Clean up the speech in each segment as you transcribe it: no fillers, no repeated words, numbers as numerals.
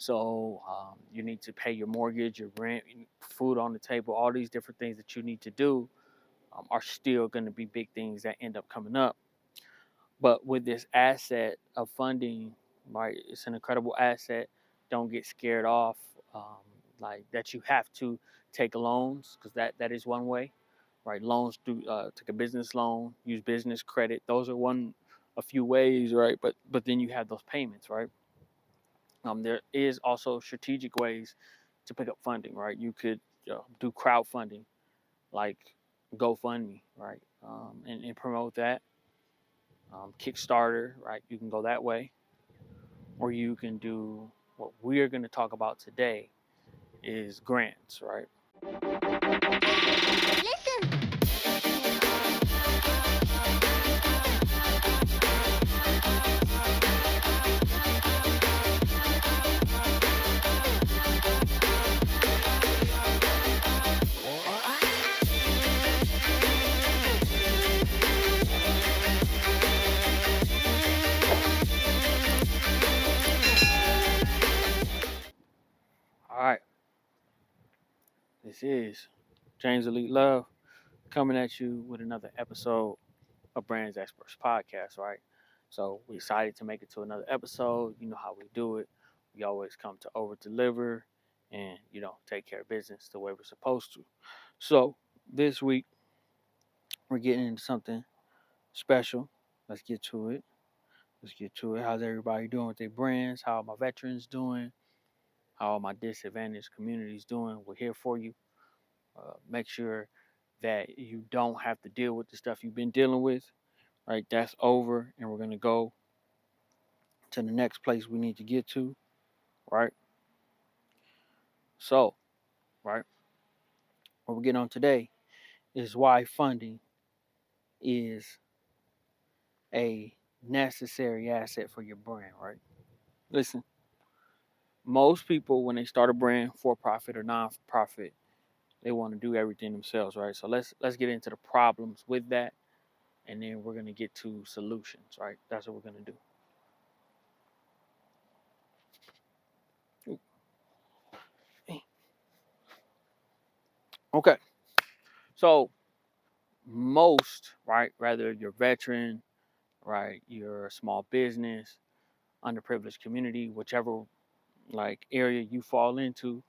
So you need to pay your mortgage, your rent, food on the table. All these different things that you need to do are still going to be big things that end up coming up. But with this asset of funding, right, it's an incredible asset. Don't get scared off, like that you have to take loans, because that is one way, right? Loans through take a business loan, use business credit. Those are a few ways, right? But then you have those payments, right? There is also strategic ways to pick up funding, right? You could do crowdfunding, like GoFundMe, right, and promote that. Kickstarter, right? You can go that way, or you can do what we're going to talk about today is grants, right? Listen. All right, this is James Elite Love coming at you with another episode of Brands Experts Podcast, right? So we decided to make it to another episode. You know how we do it. We always come to over deliver and take care of business the way we're supposed to. So this week we're getting into something special. Let's get to it. Let's get to it. How's everybody doing with their brands? How are my veterans doing? How are my disadvantaged communities doing? We're here for you. Make sure that you don't have to deal with the stuff you've been dealing with. Right, that's over, and we're gonna go to the next place we need to get to. Right. So, right, what we're getting on today is why funding is a necessary asset for your brand. Right. Listen, most people when they start a brand, for profit or non-profit, they want to do everything themselves, right? So let's get into the problems with that, and then we're gonna get to solutions, right? That's what we're gonna do. Okay, so most, right, whether you're a veteran, right, you're a small business, underprivileged community, whichever like area you fall into,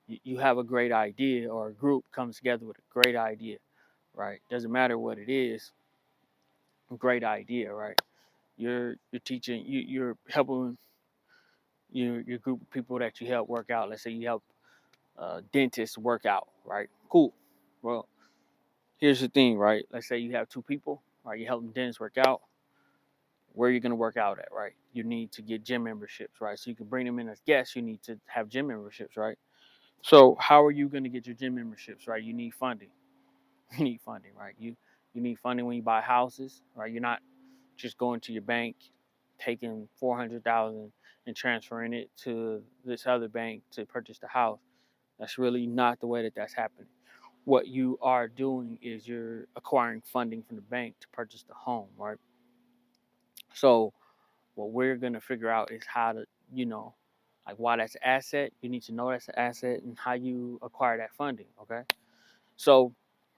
you have a great idea, or a group comes together with a great idea, right? Doesn't matter what it is, great idea, right? You're teaching, you're helping your group of people that you help work out. Let's say you help dentists work out, right? Cool. Well, here's the thing, right? Let's say you have two people, right? You help dentists work out. Where are you going to work out at, right? You need to get gym memberships, right? So you can bring them in as guests. You need to have gym memberships, right? So how are you going to get your gym memberships, right? You need funding. You need funding, right? You need funding when you buy houses, right? You're not just going to your bank, taking 400,000 and transferring it to this other bank to purchase the house. That's really not the way that that's happening. What you are doing is you're acquiring funding from the bank to purchase the home, right? So what we're gonna figure out is how to, like why that's an asset. You need to know that's an asset and how you acquire that funding. Okay. So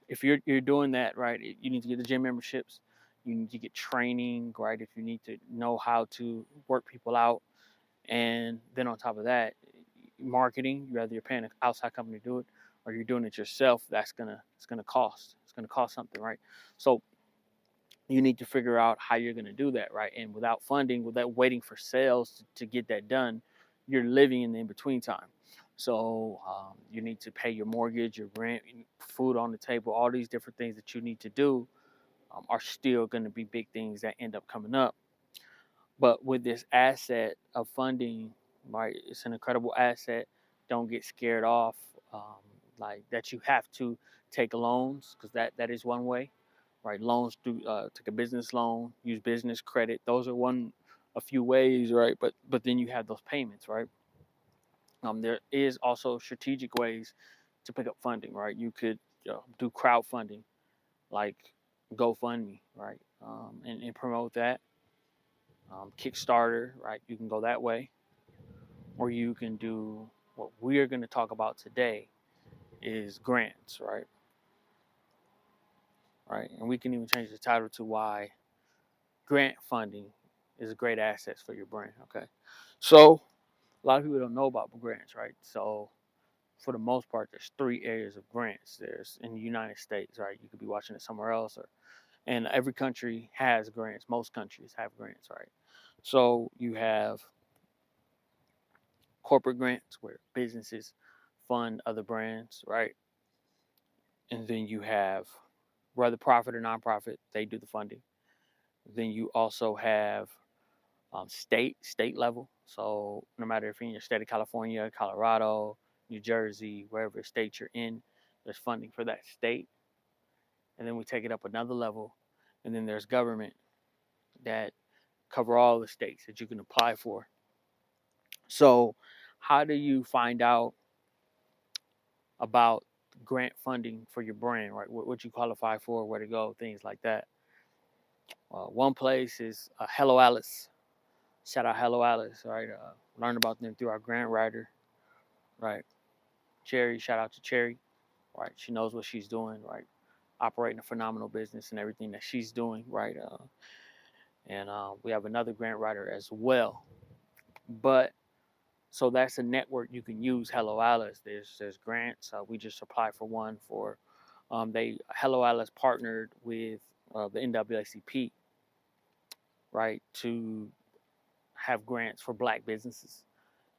if you're doing that, right, you need to get the gym memberships. You need to get training, right? If you need to know how to work people out, and then on top of that, marketing. Whether you're paying an outside company to do it or you're doing it yourself, it's gonna cost. It's gonna cost something, right? So you need to figure out how you're gonna do that, right? And without funding, without waiting for sales to get that done, you're living in the in between time. So you need to pay your mortgage, your rent, food on the table. All these different things that you need to do are still going to be big things that end up coming up. But with this asset of funding, right, it's an incredible asset. Don't get scared off, like that you have to take loans, because that is one way, right? Loans through take a business loan, use business credit. Those are a few ways, right? But then you have those payments, right? There is also strategic ways to pick up funding, right? You could do crowdfunding, like GoFundMe, right, and promote that. Kickstarter, right? You can go that way, or you can do what we're going to talk about today is grants, right? Right. And we can even change the title to why grant funding is a great asset for your brand. Okay. So a lot of people don't know about grants, right? So for the most part, there's three areas of grants. There's in the United States, right? You could be watching it somewhere else, and every country has grants. Most countries have grants, right? So you have corporate grants where businesses fund other brands, right? And then you have whether profit or nonprofit, they do the funding. Then you also have state level. So no matter if you're in your state of California, Colorado, New Jersey, wherever state you're in, there's funding for that state. And then we take it up another level, and then there's government that cover all the states that you can apply for. So how do you find out about grant funding for your brand, right? What you qualify for, where to go, things like that. One place is Hello Alice. Shout out Hello Alice, right? Learn about them through our grant writer, right? Cherry, shout out to Cherry, right? She knows what she's doing, right? Operating a phenomenal business and everything that she's doing, right? And we have another grant writer as well. But so that's a network you can use. Hello Alice. There's grants. We just applied for one for they Hello Alice partnered with the NAACP, right, to have grants for Black businesses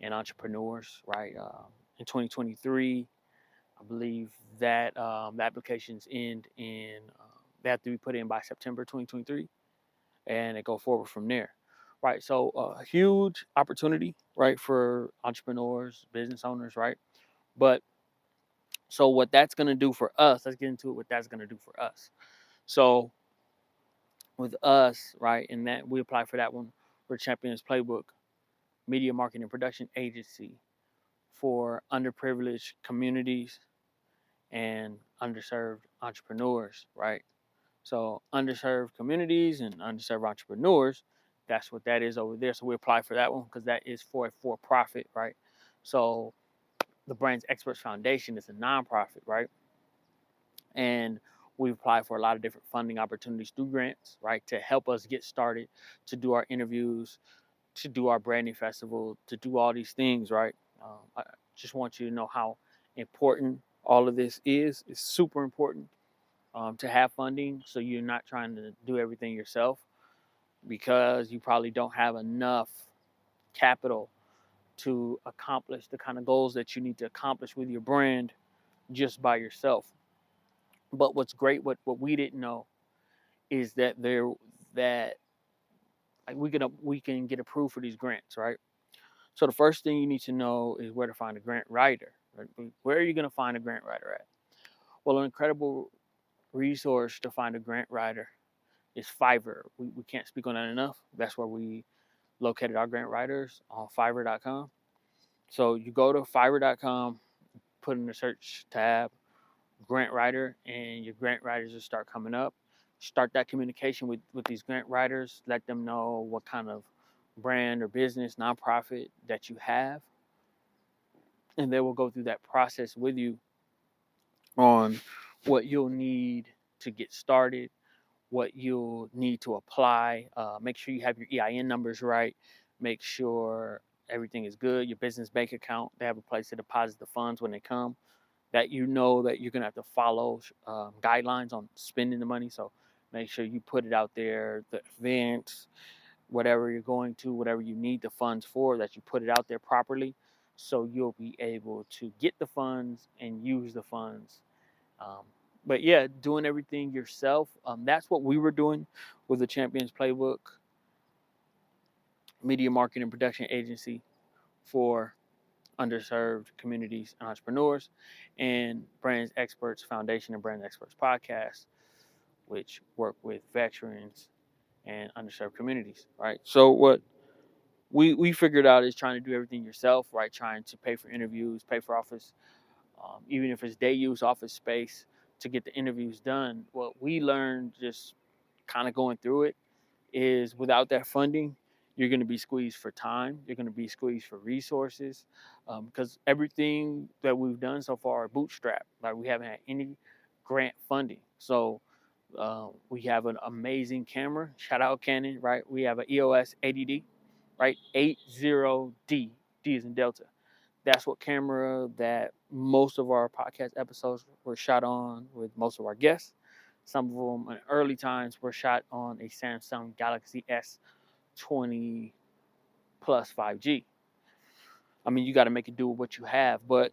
and entrepreneurs, right. In 2023, I believe that the applications end in they have to be put in by September 2023, and it go forward from there, right? So a huge opportunity, right, for entrepreneurs, business owners, right? But so what that's going to do for us, let's get into it. What that's going to do for us. So with us, right, and that we apply for that one for Champions Playbook, media marketing and production agency for underprivileged communities and underserved entrepreneurs, right? So underserved communities and underserved entrepreneurs, that's what that is over there. So we apply for that one because that is for a for-profit, right? So the Brands Experts Foundation is a nonprofit, right? And we apply for a lot of different funding opportunities through grants, right, to help us get started, to do our interviews, to do our branding festival, to do all these things, right? I just want you to know how important all of this is. It's super important to have funding so you're not trying to do everything yourself because you probably don't have enough capital to accomplish the kind of goals that you need to accomplish with your brand just by yourself. But what's great, what we didn't know is that that like we can get approved for these grants, right? So the first thing you need to know is where to find a grant writer. Right? Where are you going to find a grant writer at? Well, an incredible resource to find a grant writer is Fiverr. We can't speak on that enough. That's where we located our grant writers on Fiverr.com. So you go to Fiverr.com, put in the search tab grant writer, and your grant writers will start coming up. Start that communication with these grant writers. Let them know what kind of brand or business, nonprofit that you have. And they will go through that process with you on what you'll need to get started, what you'll need to apply. Make sure you have your EIN numbers right. Make sure everything is good. Your business bank account, they have a place to deposit the funds when they come. That you know that you're gonna have to follow guidelines on spending the money. So make sure you put it out there. The events, whatever you're going to, whatever you need the funds for, that you put it out there properly, so you'll be able to get the funds and use the funds. Um, but yeah, doing everything yourself. That's what we were doing with the Champions Playbook media marketing and production agency for underserved communities and entrepreneurs, and Brands Experts Foundation and Brands Experts Podcast, which work with veterans and underserved communities, right? So what we figured out is trying to do everything yourself, right? Trying to pay for interviews, pay for office, even if it's day use office space to get the interviews done. What we learned just kind of going through it is without that funding, you're going to be squeezed for time. You're going to be squeezed for resources, because everything that we've done so far are bootstrap. Like we haven't had any grant funding. So we have an amazing camera. Shout out Canon, right? We have an EOS 80D, right? 80D. D is in Delta. That's what camera that most of our podcast episodes were shot on with most of our guests. Some of them in early times were shot on a Samsung Galaxy S20 plus 5G. I mean, you got to make it do with what you have, but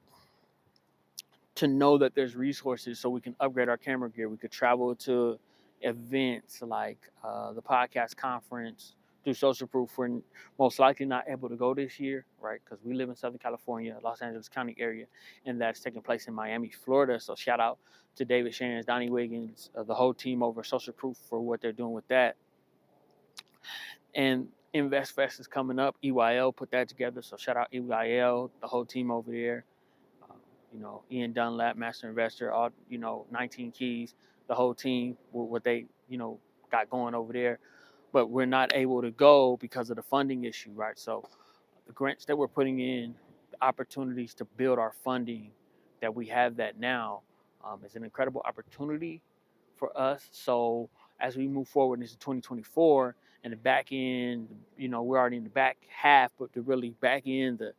to know that there's resources so we can upgrade our camera gear. We could travel to events like the podcast conference through Social Proof. We're most likely not able to go this year, right? Because we live in Southern California, Los Angeles County area, and that's taking place in Miami, Florida. So shout out to David Shands, Donnie Wiggins, the whole team over Social Proof for what they're doing with that. And Invest Fest is coming up. EYL put that together. So shout out EYL, the whole team over there. Ian Dunlap, Master Investor, all 19 Keys, the whole team, what they got going over there. But we're not able to go because of the funding issue, right? So the grants that we're putting in, the opportunities to build our funding, that we have that now, is an incredible opportunity for us. So as we move forward into 2024 and the back end, we're already in the back half, but to really back in the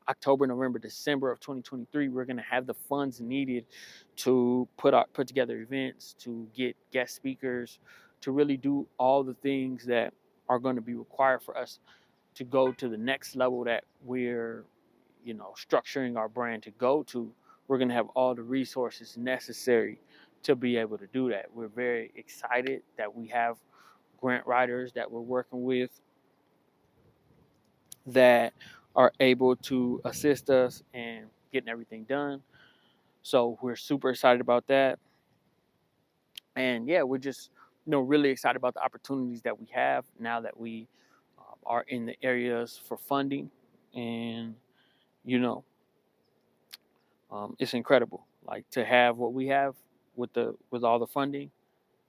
October, November, December of 2023, we're going to have the funds needed to put together events, to get guest speakers, to really do all the things that are going to be required for us to go to the next level that we're, structuring our brand to go to. We're going to have all the resources necessary to be able to do that. We're very excited that we have grant writers that we're working with that are able to assist us in getting everything done. So we're super excited about that. And yeah, we're just really excited about the opportunities that we have now that we are in the areas for funding. And it's incredible. Like to have what we have with all the funding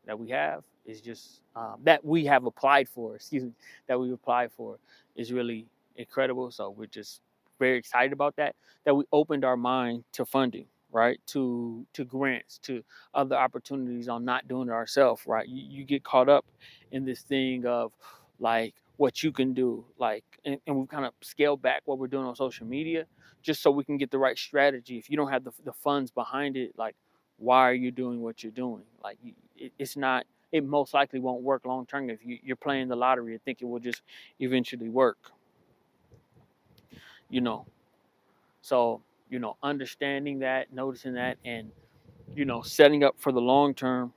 that we have is just that we have applied for. Excuse me, that we've applied for is really incredible. So we're just very excited about that. That we opened our mind to funding, right? To grants, to other opportunities on not doing it ourselves, right? You get caught up in this thing of like what you can do, like, and we've kind of scaled back what we're doing on social media just so we can get the right strategy. If you don't have the funds behind it, like, why are you doing what you're doing? Like, it's not, it most likely won't work long term if you're playing the lottery and think it will just eventually work, you know. So, understanding that, noticing that, and, setting up for the long term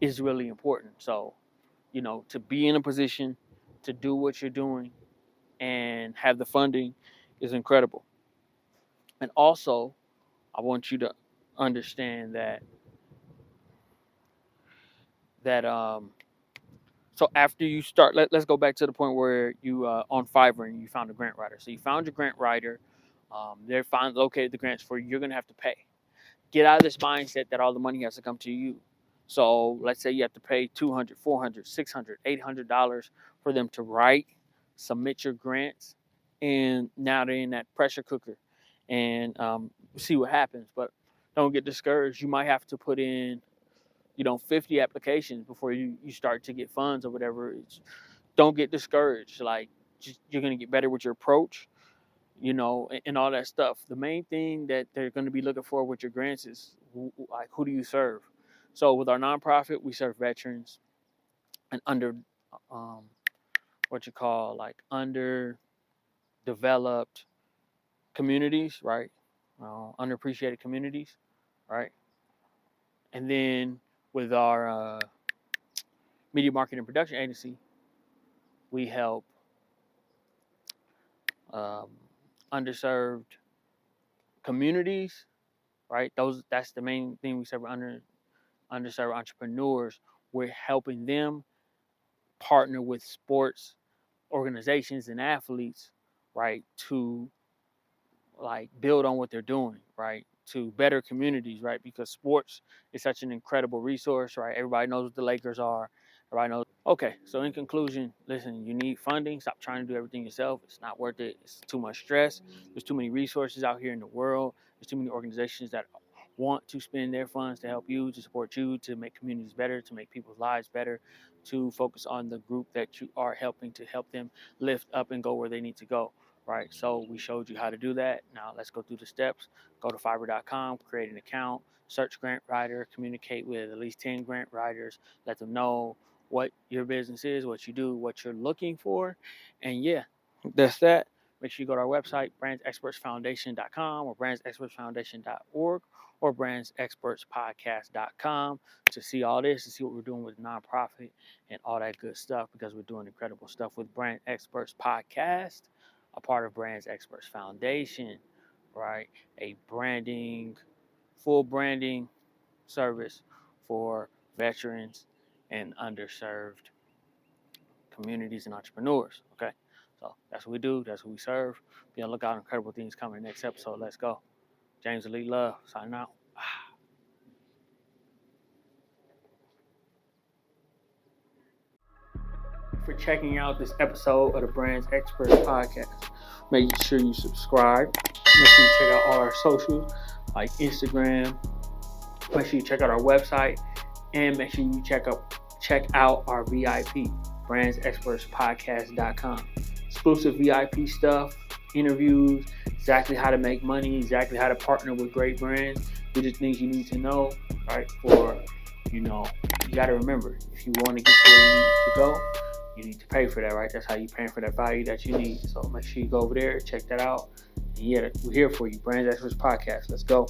is really important. So, to be in a position to do what you're doing and have the funding is incredible. And also, I want you to understand that so after you start, let's go back to the point where you on Fiverr and you found a grant writer. So you found your grant writer. They're located the grants for you. You're gonna have to pay. Get out of this mindset that all the money has to come to you. So let's say you have to pay $200, $400, $600, $800 for them to write, submit your grants, and now they're in that pressure cooker, and see what happens. But don't get discouraged. You might have to put in 50 applications before you start to get funds or whatever. Don't get discouraged. Like, you're going to get better with your approach, and all that stuff. The main thing that they're going to be looking for with your grants is like, who do you serve? So with our nonprofit, we serve veterans and um, like underdeveloped communities, right? Underappreciated communities, right? And then with our media marketing and production agency, we help um, underserved communities, right? That's the main thing. We serve underserved entrepreneurs. We're helping them partner with sports organizations and athletes, right, to like build on what they're doing, right, to better communities, right, because sports is such an incredible resource, right? Everybody knows what the Lakers are. Everybody knows Okay, so in conclusion, listen, you need funding. Stop trying to do everything yourself. It's not worth it. It's too much stress. There's too many resources out here in the world. There's too many organizations that want to spend their funds to help you, to support you, to make communities better, to make people's lives better, to focus on the group that you are helping to help them lift up and go where they need to go. Right. So we showed you how to do that. Now let's go through the steps. Go to fiverr.com, create an account, search grant writer, communicate with at least 10 grant writers, let them know what your business is, what you do, what you're looking for. And yeah, that's that. Make sure you go to our website, brandsexpertsfoundation.com or brandsexpertsfoundation.org or brandsexpertspodcast.com to see all this, to see what we're doing with nonprofit and all that good stuff, because we're doing incredible stuff with Brand Experts Podcast, a part of Brands Experts Foundation, right? A full branding service for veterans and underserved communities and entrepreneurs. Okay, so that's what we do. That's what we serve. Be on the lookout. Incredible things coming next episode. Let's go. James Elite Love signing out. For checking out this episode of the Brands Experts Podcast. Make sure you subscribe. Make sure you check out all our socials like Instagram. Make sure you check out our website, and make sure you check out our VIP, brandsexpertspodcast.com. Exclusive VIP stuff, interviews, exactly how to make money, exactly how to partner with great brands. These are things you need to know, right? You got to remember, if you want to get to where you need to go, you need to pay for that, right? That's how you pay for that value that you need. So make sure you go over there, check that out. And yeah, we're here for you. Brands Experts Podcast. Let's go.